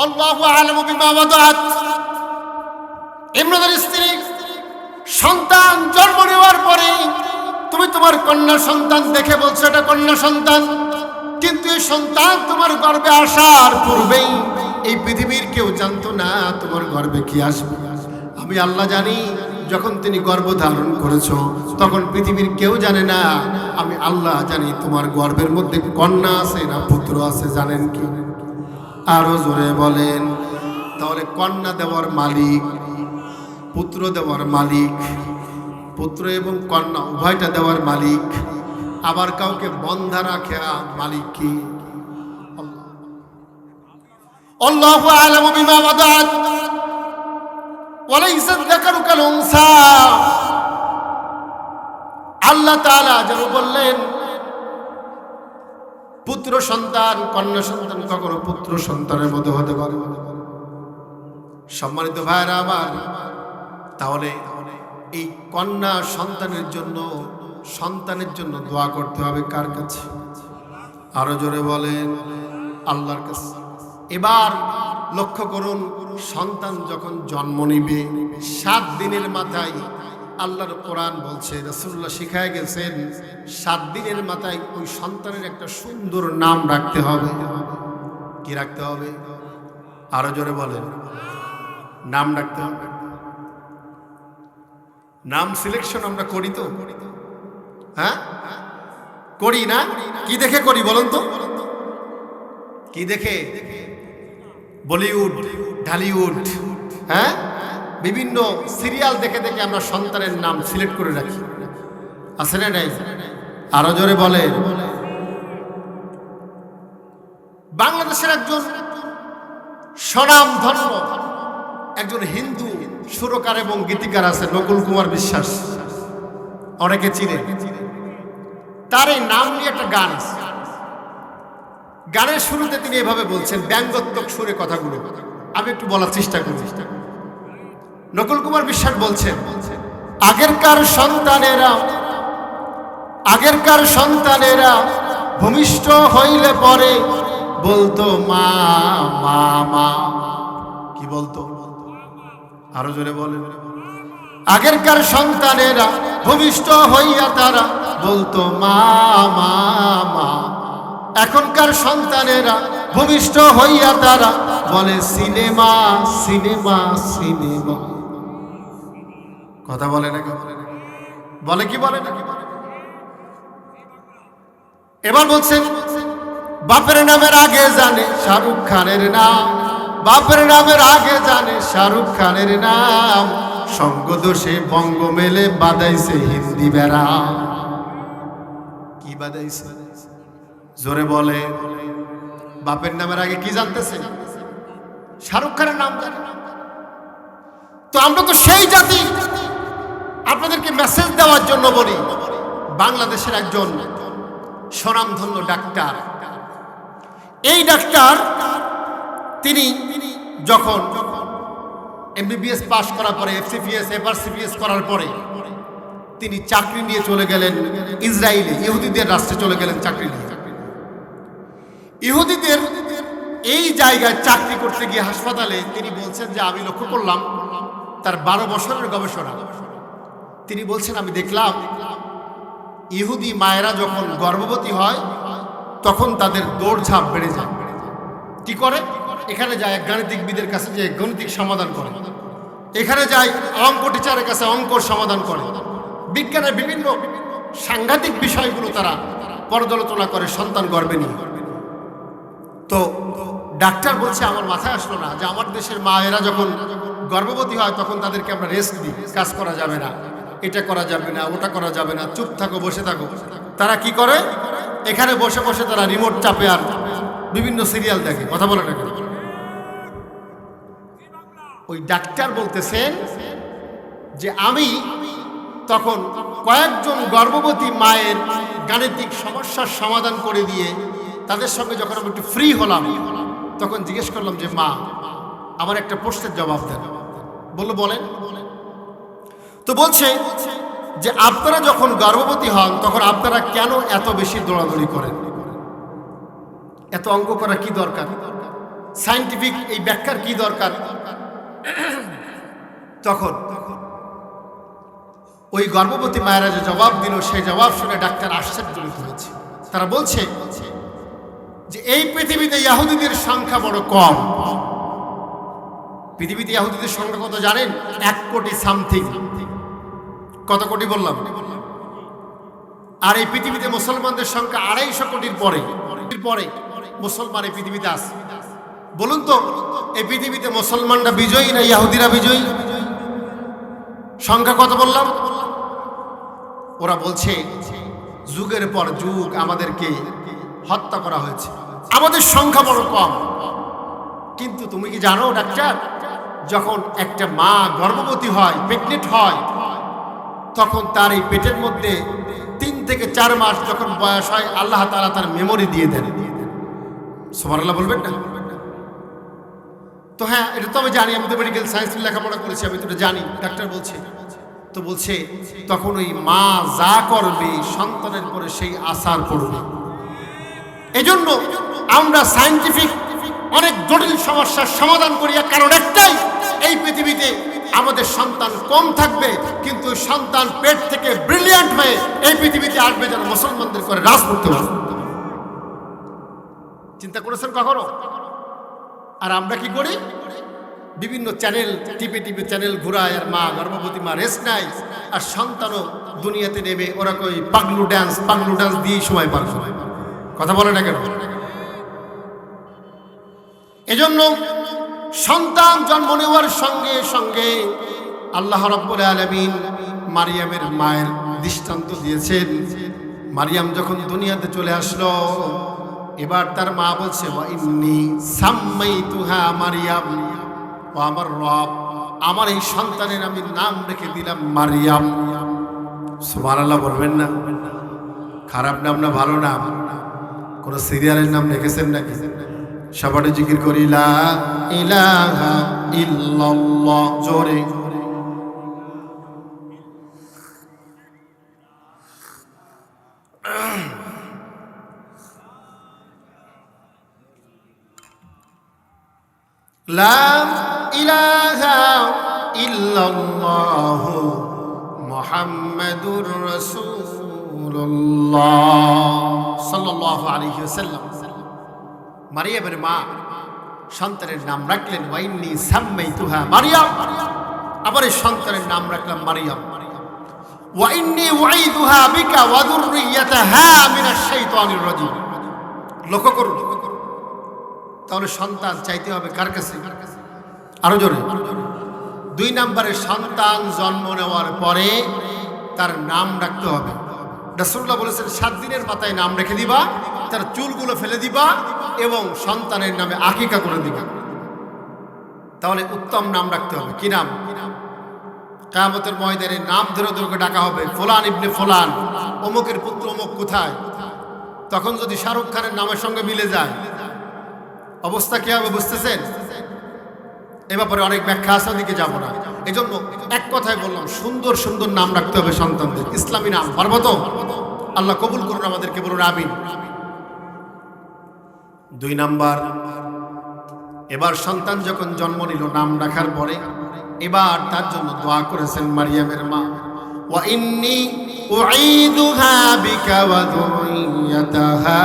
আল্লাহু আ'লামু বিমা ওয়াদাআত। ইমরানের স্ত্রী সন্তান জন্ম নেওয়ার পরে তুমি তোমার কন্যা সন্তান দেখে বলছো এটা কন্যা সন্তান, কিন্তু এই সন্তান তোমার গর্ভে আসার পূর্বেই এই পৃথিবীর কেউ জানতো না তোমার গর্ভে কি আসবে। আমি আল্লাহ জানি যখন তিনি গর্ভ ধারণ করেছো তখন পৃথিবীর কেউ জানে না, আমি আল্লাহ জানি তোমার গর্ভের মধ্যে কন্যা আছে না পুত্র আছে, জানেন কি? আরো জোরে বলেন। তাহলে কন্যা দেওয়ার মালিক, পুত্র দেওয়ার মালিক, পুত্র এবং কন্যা উভয়টা দেওয়ার মালিক, আবার কাউকে বন্ধা রাখা মালিক কি? আল্লাহু আ'লামু বিমা ওয়াদাআত ওয়া লাইসা যাকারু কাল উনসা। আল্লাহ তাআলা যেন বললেন পুত্র সন্তান কন্যা সন্তান কখনো পুত্র সন্তানের মতো হতে পারে। সম্মানিত ভাইরা আমার, তাহলে এই কন্যা সন্তানের জন্য দোয়া করতে হবে কার কাছে? আরো জোরে বলেন আল্লাহর কাছে। এবার লক্ষ্য করুন, সন্তান যখন জন্ম নিবে 7 দিনের মাথায় আল্লাহর কোরআন বলছে, রাসূলুল্লাহ শিখায় গেছেন 7 দিনের মাথায় ওই সন্তানের একটা সুন্দর নাম রাখতে হবে। কি রাখতে হবে? আরো জোরে বলেন, নাম রাখতে হবে। নাম সিলেকশন আমরা করি তো, হ্যাঁ করি না? কি দেখে করি বলুন তো? কি দেখে? বলিউড, ঢালিউড, হ্যাঁ বিভিন্ন সিরিয়াল দেখে দেখে আমরা সন্তানের নাম সিলেক্ট করে রাখি, আছে না নাই? আরো জোরে বলে। বাংলাদেশের একজন স্বনামধন্য একজন হিন্দু সুরকার এবং গীতিকার আছে নকুল কুমার বিশ্বাস, অনেকে চিনে। তার এই নাম নিয়ে একটা গান আছে। গানের শুরুতে তিনি এভাবে বলছেন, ব্যঙ্গাত্মক সুরে কথাগুলো আমি একটু বলার চেষ্টা করি। নকুল কুমার বিশ্বাস বলছেন, আগেরকার সন্তানেরা ভূমিষ্ঠ হইলে পরে বলতো মা মা মা। কি বলতো? আরো জোরে বলেন। আগেরকার সন্তানেরা ভূমিষ্ঠ হইয়া তারা বলতো মা মা মা। এখনকার সন্তানেরা ভূমিষ্ঠ হইয়া তারা বলে সিনেমা সিনেমা সিনেমা। কথা বলে না? বলে কি বলে না? এবার বলছেন, বাপের নামের আগে জানে শাহরুখ খানের নাম, বাপের নামের আগে জানে শাহরুখ খানের নাম, সঙ্গ দোষে বঙ্গ মেলে বাদাইছে হিন্দি বেড়া। কি বাদাইছে? জোরে বলে। বাপের নামের আগে কি জানতেছে? শাহরুখ খানের নাম জানে। তো আমরা তো সেই জাতি। আপনাদেরকে মেসেজ দেওয়ার জন্য বলি, বাংলাদেশের একজন স্বনামধন্য ডাক্তার, এই ডাক্তার তিনি যখন এমবিবিএস পাশ করার পরে এফসিপিএস এফআরসিপিএস করার পরে তিনি চাকরি নিয়ে চলে গেলেন ইসরায়েলে, ইহুদিদের রাষ্ট্রে চলে গেলেন চাকরি নিয়ে। ইহুদিদের এই জায়গায় চাকরি করতে গিয়ে হাসপাতালে তিনি বলছেন যে আমি লক্ষ্য করলাম তার 12 বছরের গবেষণা, তিনি বলছেন আমি দেখলাম ইহুদি মায়েরা যখন গর্ভবতী হয় তখন তাদের দৌড়ঝাঁপ বেড়ে যায়। কি করে? এখানে যায় এক গাণিতিকবিদের কাছে যে গাণিতিক সমাধান করে। এখানে যাই, অঙ্ক টিচারের কাছে অঙ্কর সমাধান করে, বিজ্ঞানের বিভিন্ন সাংঘাতিক বিষয়গুলো তারা পর্যালোচনা করে সন্তান গর্ভে নিয়ে। তো ডাক্তার বলছে, আমার মাথায় আসলো না যে আমার দেশের মায়েরা যখন গর্ভবতী হয় তখন তাদেরকে আমরা রেস্ট দিই, কাজ করা যাবে না, এটা করা যাবে না, ওটা করা যাবে না, চুপ থাকো, বসে থাকো। তারা কি করে, এখানে বসে বসে তারা রিমোট চাপে আর বিভিন্ন সিরিয়াল দেখে। কথা বলে না কেন? ওই ডাক্তার বলতেছেন যে আমি তখন কয়েকজন গর্ভবতী মায়ের গাণিতিক সমস্যার সমাধান করে দিয়ে তাদের সঙ্গে যখন আমি একটু ফ্রি হলাম, তখন জিজ্ঞেস করলাম যে মা, আমার একটা প্রশ্নের জবাব দেন। বললো বলেন। তো বলছে যে আপনারা যখন গর্ভবতী হন তখন আপনারা কেন এত বেশি দৌড়াদৌড়ি করেন? এত অঙ্ক করা কি দরকার? সায়েন্টিফিক এই ব্যাখ্যার কি দরকার? তখন ওই গর্ভবতী মায়েরা যে জবাব দিল, সেই জবাব শুনে ডাক্তার আশ্চর্যজনিত হয়েছে। তারা বলছে যে এই পৃথিবীতে ইহুদিদের সংখ্যা বড় কম। পৃথিবীতে ইহুদিদের সংখ্যা কত জানেন? 1 কোটি সামথিং। কত কোটি বললাম? আর এই পৃথিবীতে মুসলমানদের সংখ্যা 250 কোটির পরে মুসলমান এই পৃথিবীতে আছে। বলুন তো, এই পৃথিবীতে মুসলমানরা বিজয়ী না ইহুদিরা বিজয়ী? সংখ্যা কত বললাম? ওরা বলছে যুগের পর যুগ আমাদেরকে হত্যা করা হয়েছে, আমাদের সংখ্যা বড় কম। কিন্তু তুমি কি জানো ডাক্তার, যখন একটা মা গর্ভবতী হয়, প্রেগনেন্ট হয়, তখন তার এই পেটের মধ্যে 3 থেকে 4 মাস যখন বয়স হয়, আল্লাহ তাআলা তার মেমোরি দিয়ে দেন। সুবহানাল্লাহ বলবেন না? তো হ্যাঁ, এটা তো আমি জানি, আমি তো মেডিকেল সায়েন্স লেখাপড়া করেছি, আমি তো এটা জানি। ডাক্তার বলছে, তো বলছে তখন ওই মা যা করবে সন্তানের পরে সেই আসার পড়বে। এজন্য আমরা সায়েন্টিফিক অনেক জটিল সমস্যার সমাধান করি, কারণ একটাই, এই পৃথিবীতে আমাদের সন্তান কম থাকবে, কিন্তু সন্তান পেট থেকে ব্রিলিয়ান্ট হয়ে এই পৃথিবীতে আসবে যেন মুসলমানদের করে রাজ করতে পারে। চিন্তা করেছেন কখনো? আর আমরা কি করি? বিভিন্ন চ্যানেল টিপে চ্যানেল ঘুরায়, আর মা গর্ভবতী মা রেস্ট নাই, আর সন্তানও দুনিয়াতে নেবে। ওরা কই পাগলু ডান্স দিয়ে সময় পার করে। কথা বলে না কেন? এজন্য সন্তান জন্ম নেওয়ার সঙ্গে সঙ্গে আল্লাহ রাব্বুল আলামিন মারিয়ামের মায়ের দৃষ্টান্ত দিয়েছেন। মারিয়াম যখন দুনিয়াতে চলে আসলো, এবার তার মা বলছে, ওয়া ইন্নী সাম্মাইতুহা মারিয়াম, ও আমার রব, আমার এই সন্তানের আমি নাম রেখে দিলাম মারিয়াম। সুবহানাল্লাহ বলবেন না? খারাপ নাম না ভালো নাম? কোন সিরিয়ালের নাম রেখেছেন নাকি? সবাই জিকির করি লা ইলাহা ইল্লাল্লাহ জোরে। লা ইলাহা ইল্লাল্লাহ মুহাম্মাদুর রাসূলুল্লাহ সাল্লাল্লাহু আলাইহি ওয়াসাল্লাম। মারিয়ামের মা সন্তানের নাম রাখলেন ওয়া ইন্নী সাম্মাইতুহা মারিয়াম, আবার এই সন্তানের নাম রাখলাম মারিয়াম। ওয়া ইন্নী উঈদুহা বিকা ওয়া যুররিয়াতাহা মিনাশ শাইতানির রাজীম। লক্ষ্য করুন, তাহলে সন্তান চাইতে হবে কার কাছে? আরো জোরে। 2 নম্বরে, সন্তান জন্ম নেওয়ার পরে তার নাম রাখতে হবে। রাসূলুল্লাহ বলেছেন 7 দিনের মাথায় নাম রেখে দিবা, তার চুলগুলো ফেলে দিবা এবং সন্তানের নামে আকিকা করে দিবা। তাহলে উত্তম নাম রাখতে হবে। কি নাম? কিয়ামতের ময়দানে নাম ধরে ধরে ডাকা হবে, ফুলান ইবনে ফুলান, অমুকের পুত্র অমুক কোথায়। তখন যদি শাহরুখ খানের নামের সঙ্গে মিলে যায়, অবস্থা কি হবে বুঝতেছেন? এ ব্যাপারে অনেক ব্যাখ্যা আছে, ওদিকে যাব না। এজন্য এক কথায় বললাম, সুন্দর সুন্দর নাম রাখতে হবে সন্তানদের, ইসলামী নাম। পারবো তো? আল্লাহ কবুল করুন আমাদেরকে, বলুন আমিন। 2 নাম্বার, এবার সন্তান যখন জন্ম নিল, নাম রাখার পরে এবার তার জন্য দোয়া করেছেন মারিয়ামের মা, ওয়া ইন্নী উঈদুহা বিকা ওয়া যুররিয়াতাহা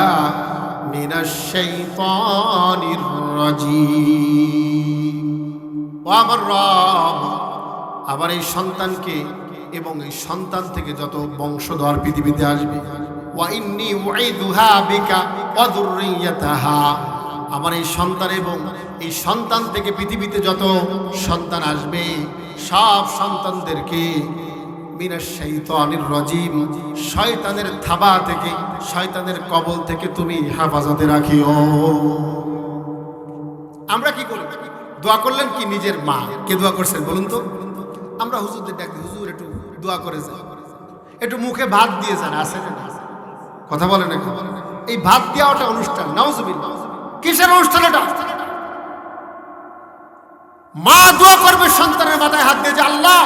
মিনাশ শাইতানির রাজীম। ও আমার রব, আবার এই সন্তানকে এবং এই সন্তান থেকে যত বংশধর পৃথিবীতে আসবে, ওয়া ইন্নী উঈদুহা বিকা ওয়া যুররিয়াতাহা, আমার এই সন্তান এবং এই সন্তান থেকে পৃথিবীতে যত সন্তান আসবে সব সন্তানদেরকে মিনাশ শাইতানির রাজিম, শয়তানের থাবা থেকে, শয়তানের কবল থেকে তুমি হেফাজতে রাখিও। আমরা কি করি? দোয়া করলেন কি নিজের মা? কে দোয়া করছেন বলুন তো? আমরা হুজুরদের ডাক দিই, হুজুর একটু দোয়া করে যান, একটু মুখে ভাত দিয়ে যান, আসে না? কথা বলেন না? এই ভাত দেওয়াটা অনুষ্ঠান, নাউজুবিল্লাহ। কিসের অনুষ্ঠান এটা? মা দোয়া করবে সন্তানের মাথায় হাত দিয়ে যে আল্লাহ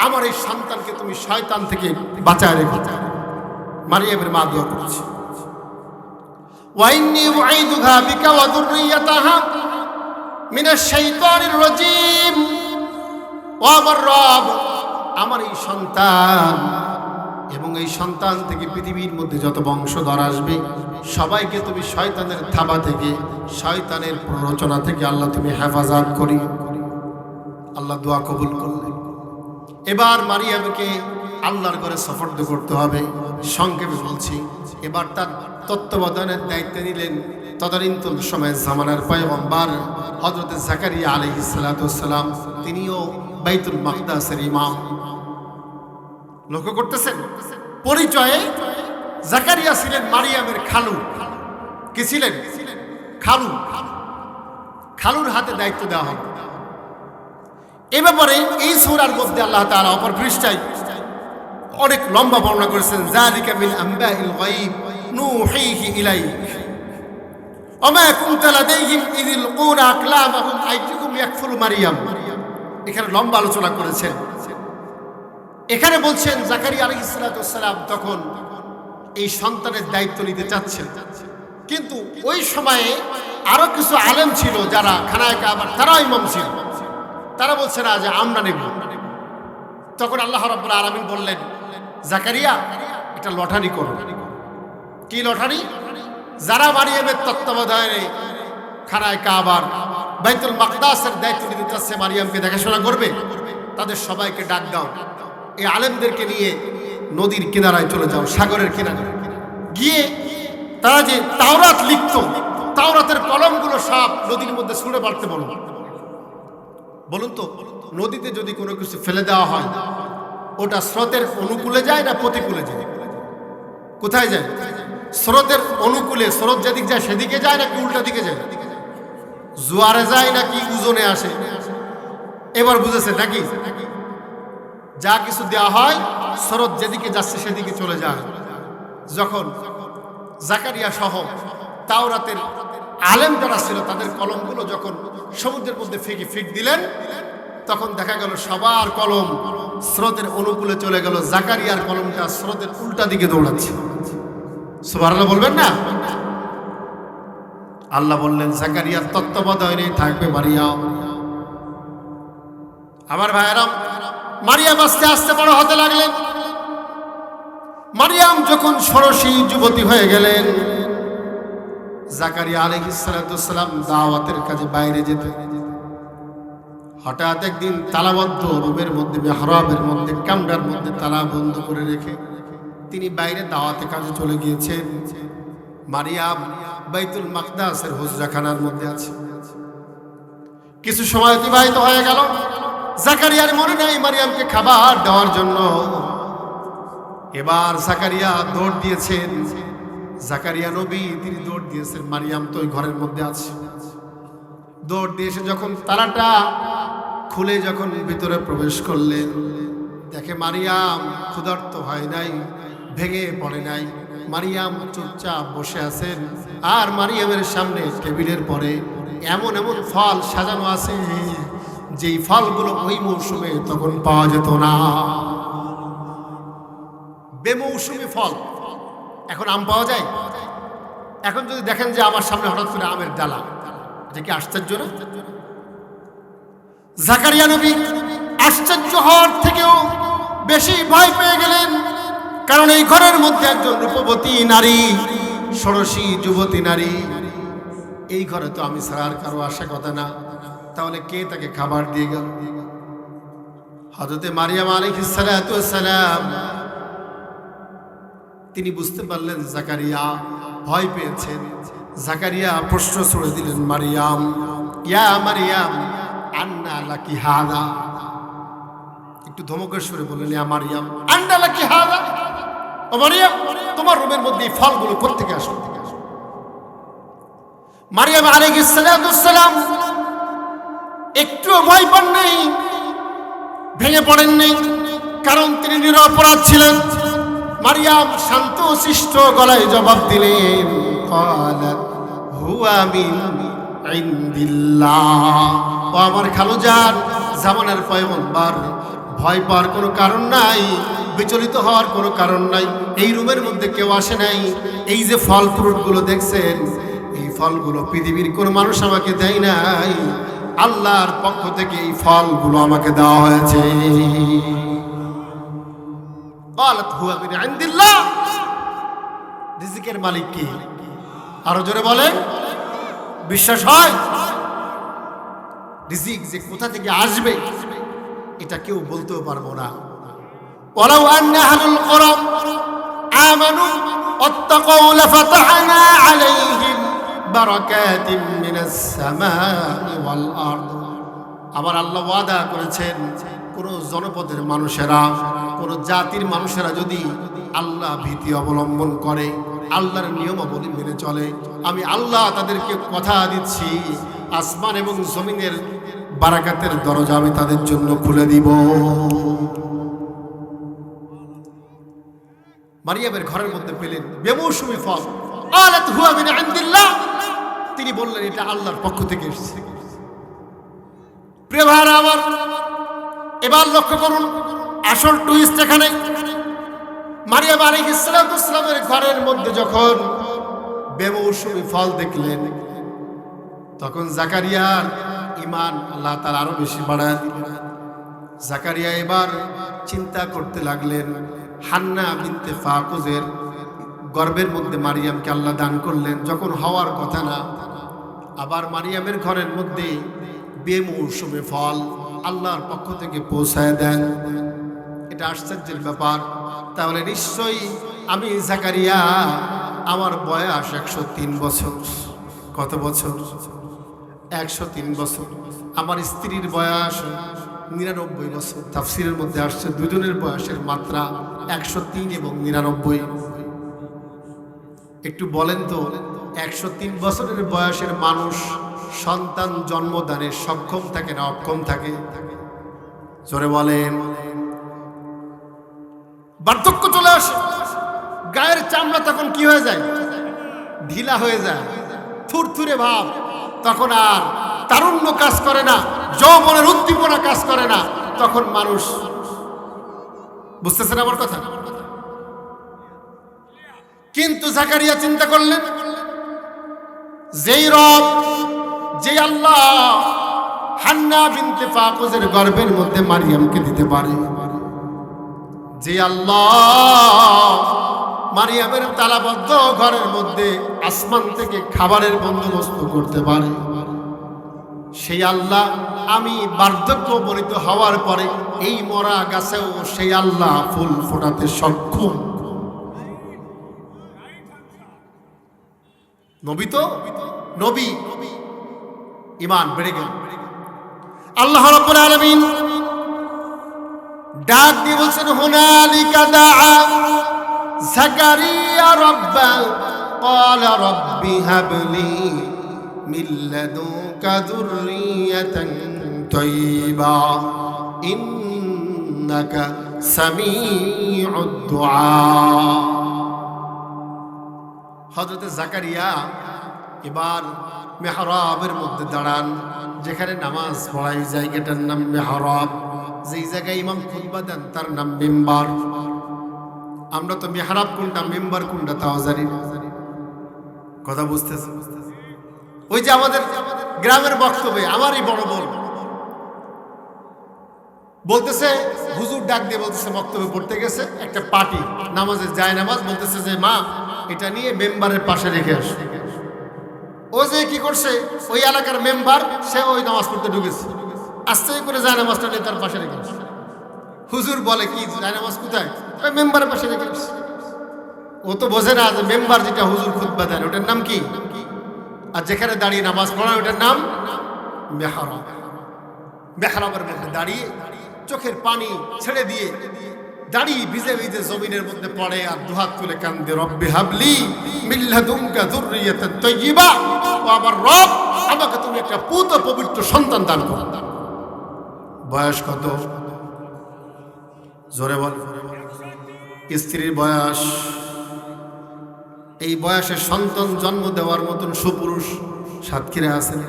আমার এই সন্তানকে তুমি শয়তান থেকে বাঁচায় রেখো। মারিয়ামের মা দোয়া করছে, ওয়া ইন্নী উঈদুহা বিকা ওয়া যুররিয়াতাহা মিনাশ শাইতানির রাজিম। ও আমার রব, আমার এই সন্তান এবং এই সন্তান থেকে পৃথিবীর মধ্যে যত বংশধর আসবে সবাইকে তুমি শয়তানের থাবা থেকে, শয়তানের প্ররোচনা থেকে আল্লাহ তুমি হেফাজত করি। আল্লাহ দোয়া কবুল করলেন। এবার মারিয়ামকে আল্লাহর ঘরে সফর্দ করতে হবে। সংক্ষেপে বলছি, এবার তার তত্ত্বাবধানের দায়িত্ব নিলেন তদানীন্তন সময় জামানার পয়গম্বর হযরত জাকারিয়া আলাইহিস সালাতু ওয়াস সালাম। তিনিও বাইতুল মাকদাসের ইমাম। লক্ষ্য করতেছেন? পরিচয়ে জাকারিয়া ছিলেন মারিয়ামের খালু। কি ছিলেন? খালু। খালুর হাতে দায়িত্ব দেওয়া হবে। এ ব্যাপারে এই সূরার মধ্যে আল্লাহ তাআলা অপর পৃষ্ঠায় অনেক লম্বা বর্ণনা করেছেন, যালিকা মিন আম্বাইল গায়ব নুহিহি ইলাইক ওয়া মা কুনতা লাদাইহিম ইয ইয়ালকুনা আকলামাহুম আইয়ুকুম ইয়াকফুলু মারিয়াম। এখানে লম্বা আলোচনা করেছেন। এখানে বলছেন জাকারিয়া আলাইহিস সালাতু ওয়াস সালাম তখন এই সন্তানের দায়িত্ব নিতে চাচ্ছেন, কিন্তু ওই সময়ে আরো কিছু আলেম ছিল যারা খানায়ে কাবার, তারা ইমাম ছিল। তারা বলছে না যে আমরা নেব। তখন আল্লাহ রাব্বুল আলামিন বললেন, জাকারিয়া এটা লটারি করো। কি লটারি? যারা মারিয়ামের তত্ত্বাবধানে খানায়ে কাবার, বাইতুল মাকদাসের দায়িত্ব নিতে চাচ্ছে, মারিয়ামকে দেখাশোনা করবে, তাদের সবাইকে ডাক দাও। এই আলেমদেরকে নিয়ে নদীর কিনারায় চলে যাও, সাগরের কিনারে গিয়ে তারা যে তাওরাত লিখত, তাওরাতের কলমগুলো সব নদীর মধ্যে ছুঁড়ে মারতে বলো। বলুন তো, নদীতে যদি কোনো কিছু ফেলে দেওয়া হয় ওটা স্রোতের অনুকূলে যায় না প্রতিকূলে যায়? কোথায় যায়? স্রোতের অনুকূলে। স্রোত যেদিকে যায় সেদিকে যায় নাকি উল্টা দিকে যায়? জোয়ারে যায় নাকি উজনে আসে? এবার বুঝেছে নাকি? যা কিছু দেওয়া হয় স্রোত যেদিকে যাচ্ছে সেদিকে চলে যায়। যখন জাকারিয়া সহ তাওরাতের আলেম যারা ছিল তাদের কলমগুলো যখন সমুদ্রের মধ্যে ফিক দিলেন, তখন দেখা গেল সবার কলম স্রোতের অনুকূলে চলে গেল, জাকারিয়ার কলমটা স্রোতের উল্টা দিকে দৌড়াচ্ছে। সুবহানাল্লাহ বলবেন না? আল্লাহ বললেন জাকারিয়ার তত্ত্বাবধানে থাকবে মারিয়াম। আমার ভাইয়েরা, মারিয়াম আস্তে আস্তে বড় হতে লাগলেন। মারিয়াম যখন ষোড়শী যুবতী হয়ে গেলেন, জাকারিয়া আলাইহিস সালাতু ওয়াস সালাম দাওয়াতের কাজে বাইরে যেতেন। হঠাৎ একদিন তালাবদ্ধ রুমের মধ্যে, মেহরাবের মধ্যে, কামরার মধ্যে তালা বন্ধ করে রেখে তিনি বাইরে দাওয়াতে কাজে চলে গিয়েছেন। মারিয়াম বাইতুল মাকদাসের হুজরাখানার মধ্যে আছে। কিছু সময় অতিবাহিত হয়ে গেল, জাকারিয়ার মনে নাই মারিয়ামকে খাবার দেওয়ার জন্য। এবার জাকারিয়া দৌড় দিয়েছেন, জাকারিয়া নবী তিনি দৌড় দিয়েছেন, মারিয়াম তো ওই ঘরের মধ্যে আছে। দৌড় দিয়ে এসে যখন তালাটা খুলে যখন ভিতরে প্রবেশ করলেন, দেখে মারিয়াম ক্ষুধার্ত হয় নাই, ভেঙে পড়ে নাই। মারিয়াম চুপচাপ বসে আছেন, আর মারিয়ামের সামনে টেবিলের পরে এমন এমন ফল সাজানো আছে যেই ফলগুলো ওই মৌসুমে তখন পাওয়া যেত না। বেমৌসুমি ফল। এখন আম পাওয়া যায়? এখন যদি দেখেন যে আমার সামনে হঠাৎ করে আমের ডালা, এটা কি আশ্চর্য না? জাকারিয়া নবী আশ্চর্য হওয়ার থেকেও বেশি ভয় পেয়ে গেলেন, কারণ এই ঘরের মধ্যে একজন রূপবতী নারী, ষোড়শী যুবতী নারী, এই ঘরে তো আমি ছাড়া আর কারো আসার কথা না, তাহলে কে তাকে খাবার দিয়ে গেল? হযরতে মারিয়াম আলাইহিস সালাতু ওয়াস সালাম তিনি বুঝতে পারলেন জাকারিয়া ভয় পেয়েছেন। জাকারিয়া প্রশ্ন ছুড়ে দিলেন, মারিয়াম, ইয়া মারিয়াম আন্না লাকি হাযা। একটু ধমকের সুরে বললেন, ইয়া মারিয়াম আন্না লাকি হাযা, ও মারিয়াম তোমার রুমের মধ্যে এই ফলগুলো কোত্থেকে আসলো? মারিয়াম আলাইহিস সালাতু ওয়াস সালাম একটু ভয় পান নাই, ভেঙে পড়েন নাই, কারণ তিনি নিরপরাধ ছিলেন। মারিয়াম শান্ত শিষ্ট গলায় জবাব দিলেন, ক্বালাত হুয়া মিন ইনদিল্লাহ। ও আমার খালুজান, জামানার পয়গম্বর, ভয় পাওয়ার কোনো কারণ নাই, বিচলিত হওয়ার কোনো কারণ নাই। এই রুমের মধ্যে কেউ আসে নাই। এই যে ফল ফ্রুটগুলো দেখছেন, এই ফলগুলো পৃথিবীর কোনো মানুষ আমাকে দেয় নাই, আল্লাহর পক্ষ থেকে এই ফলগুলো আমাকে দেওয়া হয়েছে। ক্বালাত হুয়া মিন ইনদিল্লাহ। রিজিকের মালিক কে? আরো জোরে বলেন, বিশ্বাস হয়? রিজিক যে কোথা থেকে আসবে এটা কেউ বলতেও পারবো না। ওয়ালাউ আন্না আহলুল কুরা আমানু ওয়াত্তাকাউ লাফাতাহনা আলাইহিম বারাকাতিম মিনাস সামাই ওয়াল আরদ। আবার আল্লাহ ওয়াদা করেছেন, কোন জনপদের মানুষেরা, কোন জাতির মানুষেরা যদি আল্লাহ ভীতি অবলম্বন করে, আল্লাহর নিয়মাবলী মেনে চলে, আমি আল্লাহ তাদেরকে কথা দিচ্ছি, আসমান এবং জমিনের বারাকাতের দরজা আমি তাদের জন্য খুলে দিব। মারিয়ামের ঘরের মধ্যে পেলেন বেমৌসুমী ফল। ক্বালাত হুয়া মিন ইনদিল্লাহ। তিনি বললেন, এটা আল্লাহর পক্ষ থেকে এসেছে। প্রিয় ভাইরা আমার, এবার লক্ষ্য করুন আসল টুইস্ট এখানে। মারিয়াম আলাইহিস সালাতু ওয়াস সালামের ঘরের মধ্যে যখন বেমৌসুমী ফল দেখলেন, তখন জাকারিয়ার ঈমান আল্লাহ তাআলা আরো বেশি বাড়ায় দিলেন। জাকারিয়া এবার চিন্তা করতে লাগলেন, হান্না বিনতে ফাকুজের গর্ভের মধ্যে মারিয়ামকে আল্লাহ দান করলেন, যখন হওয়ার কথা না। আবার মারিয়ামের ঘরের মধ্যে বেমৌসুমী ফল আল্লাহর পক্ষ থেকে পৌঁছায় দেন। এটা আশ্চর্যের ব্যাপার। তাহলে নিশ্চয়ই আমি জাকারিয়া, আমার বয়স 103 বছর। কত বছর? 103 বছর। আমার স্ত্রীর বয়স 99 বছর। তাফসীরের মধ্যে আসছে দুজনের বয়সের মাত্রা 103 এবং 99। একটু বলেন তো, 103 বছরের বয়সের মানুষ সন্তান জন্মদানে সক্ষম থাকে না অক্ষম থাকে? জোরে বলেন। বার্ধক্য চলে আসে, গায়ের চামড়া তখন কি হয়ে যায়? ঢিলা হয়ে যায়, থুরথুরে ভাব। তখন আর তারুণ্য কাজ করে না, যৌবনের উদ্দীপনা কাজ করে না। তখন মানুষ, বুঝতেছেন আমার কথা? কিন্তু জাকারিয়া চিন্তা করলেন, যেই রব, যে আল্লাহ হান্না বিনতে ফাকুজের গর্ভের মধ্যে মারিয়ামকে দিতে পারে, যে আল্লাহ মারিয়ামের তালাবদ্ধ ঘরের মধ্যে আসমান থেকে খাবারের বন্দোবস্ত করতে পারে, সেই আল্লাহ আমি বার্ধক্য বরিত হওয়ার পরে এই মরা গাছেও সেই আল্লাহ ফুল ফোটাতে সক্ষম। নবী তো নবী, ঈমান বেড়ে গেল। আল্লাহ রাব্বুল আলামিন ডাক দিয়ে বলছেন, হুনালিকা দাআ জাকারিয়া রাব্বা ক্বালা রাব্বি হাবলি মিন লাদুনকা যুররিয়াতান তাইয়্যিবা ইন্নাকা সামিউদ দুআ। হযরত জাকারিয়া এবার মেহরাবের মধ্যে দাঁড়ান, যেখানে নামাজ পড়াই জায়গাটার নাম মেহরাব। যেই জায়গায় ইমাম খুতবা দেন তার নাম মিম্বার। আমরা তো মেহরাব কোনটা মিম্বার কোনটা তাও জানি না। কথা বুঝতেছে? ওই যে আমাদের গ্রামের বক্তব্যে আমারই বড় বোন বলতেছে, হুজুর ডাক দিয়ে বলতেছে, বক্তব্য পড়তে গেছে, একটা পার্টি নামাজে যায় নামাজ, বলতেছে যে মা এটা নিয়ে মেম্বারের পাশে রেখে আস। ও যে কি করছে, ওই এলাকার মেম্বার, সে ওই নামাজ পড়তে ঢুকেছে, আস্তে করে যায় নামাজটা নিয়ে তার পাশে রেখে আসে। হুজুর বলে কি জায়নামাজ কোথায়? মেম্বারের পাশে রেখে দিস। ও তো বোঝে না যে মেম্বার যেটা হুজুর খুতবা দেন ওটার নাম কি, আর যেখানে দাঁড়িয়ে নামাজ পড়ায় ওটার নাম মেহরাব। মেহরাবের মধ্যে দাঁড়িয়ে চোখের পানি ছেড়ে দিয়ে দাঁড়িয়ে ভিজে ভিজে জমিনের মধ্যে পড়ে আর দুহাত তুলে কান্দে, রব্বি হাবলি মিন লাদুনকা যুররিয়াতান তাইয়্যিবা, ও আমার রব আমাকে তুমি একটা পুত পবিত্র সন্তান দান করো। বয়স কত? জোরে বল। স্ত্রীর বয়স, এই বয়সে সন্তান জন্ম দেওয়ার মতন সুপুরুষ সাতক্ষীরা আছেন?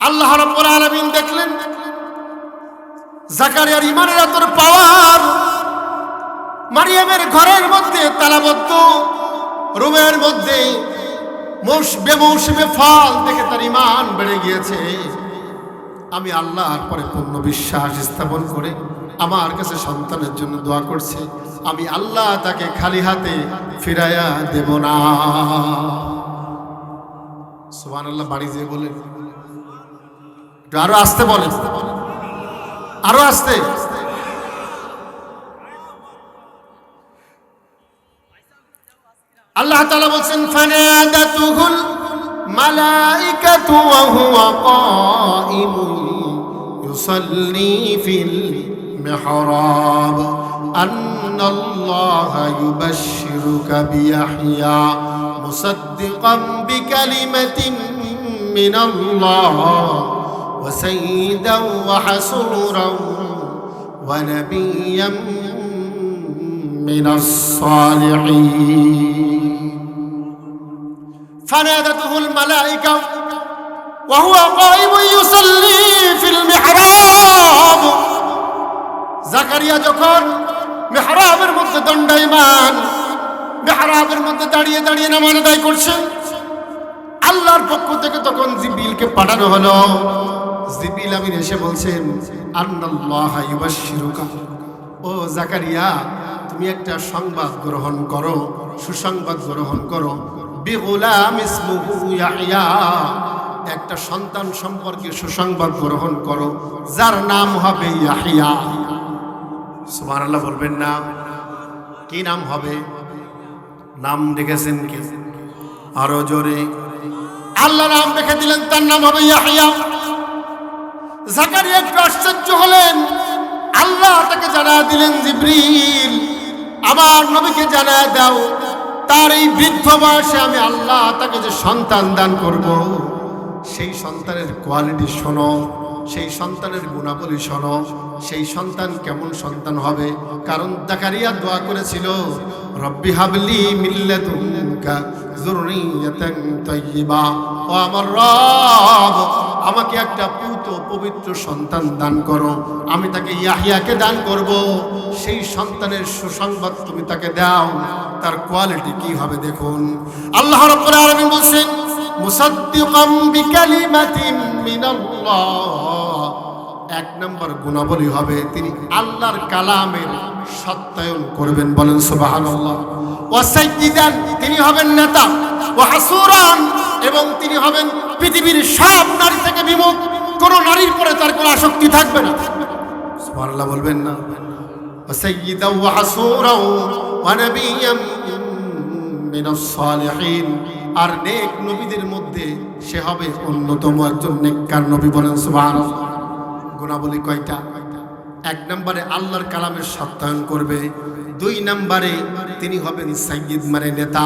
আল্লাহ রাব্বুল আলামিন দেখলেন জাকারিয়ার ইমানের এত পাওয়ার, মারিয়ামের ঘরের মধ্যে তালাবদ্ধ রুমের মধ্যে বেমৌসুমে ফল দেখে তার ইমান বেড়ে গিয়েছে। আমি আল্লাহর পরে পূর্ণ বিশ্বাস স্থাপন করে আমার কাছে সন্তানের জন্য দোয়া করছি, আমি আল্লাহ তাকে খালি হাতে ফিরাইয়া দেব না। সুবহানাল্লাহ। বাড়ি যেয়ে বলেন, আরো আসতে বলেন, আরো আসতে। আল্লাহ তাআলা বলেন ফানাদাতুহুল মালাইকাতু ওয়া হুয়া কাইমুন ইউসাল্লি ফিল মিহরাব আন্নাল্লাহা ইউবাশশিরুকা বিয়াহইয়া মুসাদ্দিকাম বিকালিমাতিন মিনাল্লাহ ওয়া সাইয়্যিদান ওয়া হাসূরান ওয়া নাবিয়্যান মিনাস সালিহিন। فنادته الملائكة وهو قائم يصلي في المحراب। জাকারিয়া যখন মিহরাবের মধ্যে দণ্ডায়মান, মিহরাবের মধ্যে দাঁড়িয়ে দাঁড়িয়ে নামাজ আদায় করছেন, আল্লাহর পক্ষ থেকে তখন জিবরিলকে পাঠানো হলো। জিবরিল আমিন এসে বলছেন আন্নাল্লাহা ইউবাশশিরুকা, ও জাকারিয়া তুমি একটা সংবাদ গ্রহণ করো, সুসংবাদ গ্রহণ করো। বিগুলাম ইসমুহু ইয়াহইয়া, একটা সন্তান সম্পর্কে সুসংবাদ গ্রহণ করো যার নাম হবে ইয়াহইয়া। সুবহানাল্লাহ বলবেন না? কি নাম হবে? নাম রেখেছেন কি? আরো জোরে। আল্লাহ নাম রেখে দিলেন, তার নাম হবে ইয়াহইয়া। জাকারিয়া একটু আশ্চর্য হলেন। আল্লাহ তাকে জানা দিলেন, জিবরিল আমার নবীকে জানা দাও তার এই বৃদ্ধ বয়সে আমি আল্লাহ তাকে যে সন্তান দান করব, সেই সন্তানের কোয়ালিটি শোনো, সেই সন্তানের গুণাবলী শোনো, সেই সন্তান কেমন সন্তান হবে। কারণ জাকারিয়া দোয়া করেছিল রব্বি হাবলি মিন লাদুনকা যুররিয়াতান তাইয়্যিবা, ও আমার রব আমাকে একটা পুত পবিত্র সন্তান দান করো, আমি তাকে ইয়াহইয়াকে দান করব। সেই সন্তানের সুসংবাদ তুমি তাকে দাও, তার কোয়ালিটি কি হবে দেখুন। আল্লাহ রাব্বুল আলামিন বলেন মুসাদ্দিকাম বিকালিমাতিন মিনাল্লাহ, এক নম্বর গুণাবলী হবে তিনি আল্লাহর কালামের সত্যায়ন করবেন। বলেন সুবহানাল্লাহ। ওয়া সাইয়্যিদান, তিনি হবেন নেতা। ওয়া হাসূরান, এবং তিনি হবেন পৃথিবীর সব নারী থেকে বিমুখ, কোন নারীর পরে তার কোনো আসক্তি থাকবে না। সুবহানাল্লাহ বলবেন না? ওয়া সাইয়্যিদান ওয়া হাসূরান ওয়া নাবিয়্যান মিনাস সালিহিন, আর নেক নবীদের মধ্যে সে হবে অন্যতম একজন নেককার নবী। বলেন সুবহানাল্লাহ। গুণাবলী কয়টা? এক নম্বরে আল্লাহর কালামের সত্যায়ন করবে, দুই নম্বরে তিনি হবেন সাইয়্যিদ মানে নেতা,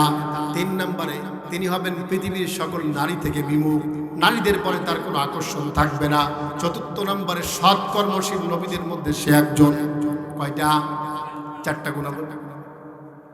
তিন নম্বরে তিনি হবেন পৃথিবীর সকল নারী থেকে বিমুখ, নারীদের পরে তার কোনো আকর্ষণ থাকবে না, চতুর্থ নম্বরে সৎ কর্মশীল নবীদের মধ্যে সে একজন। কয়টা? চারটা গুণাবলী।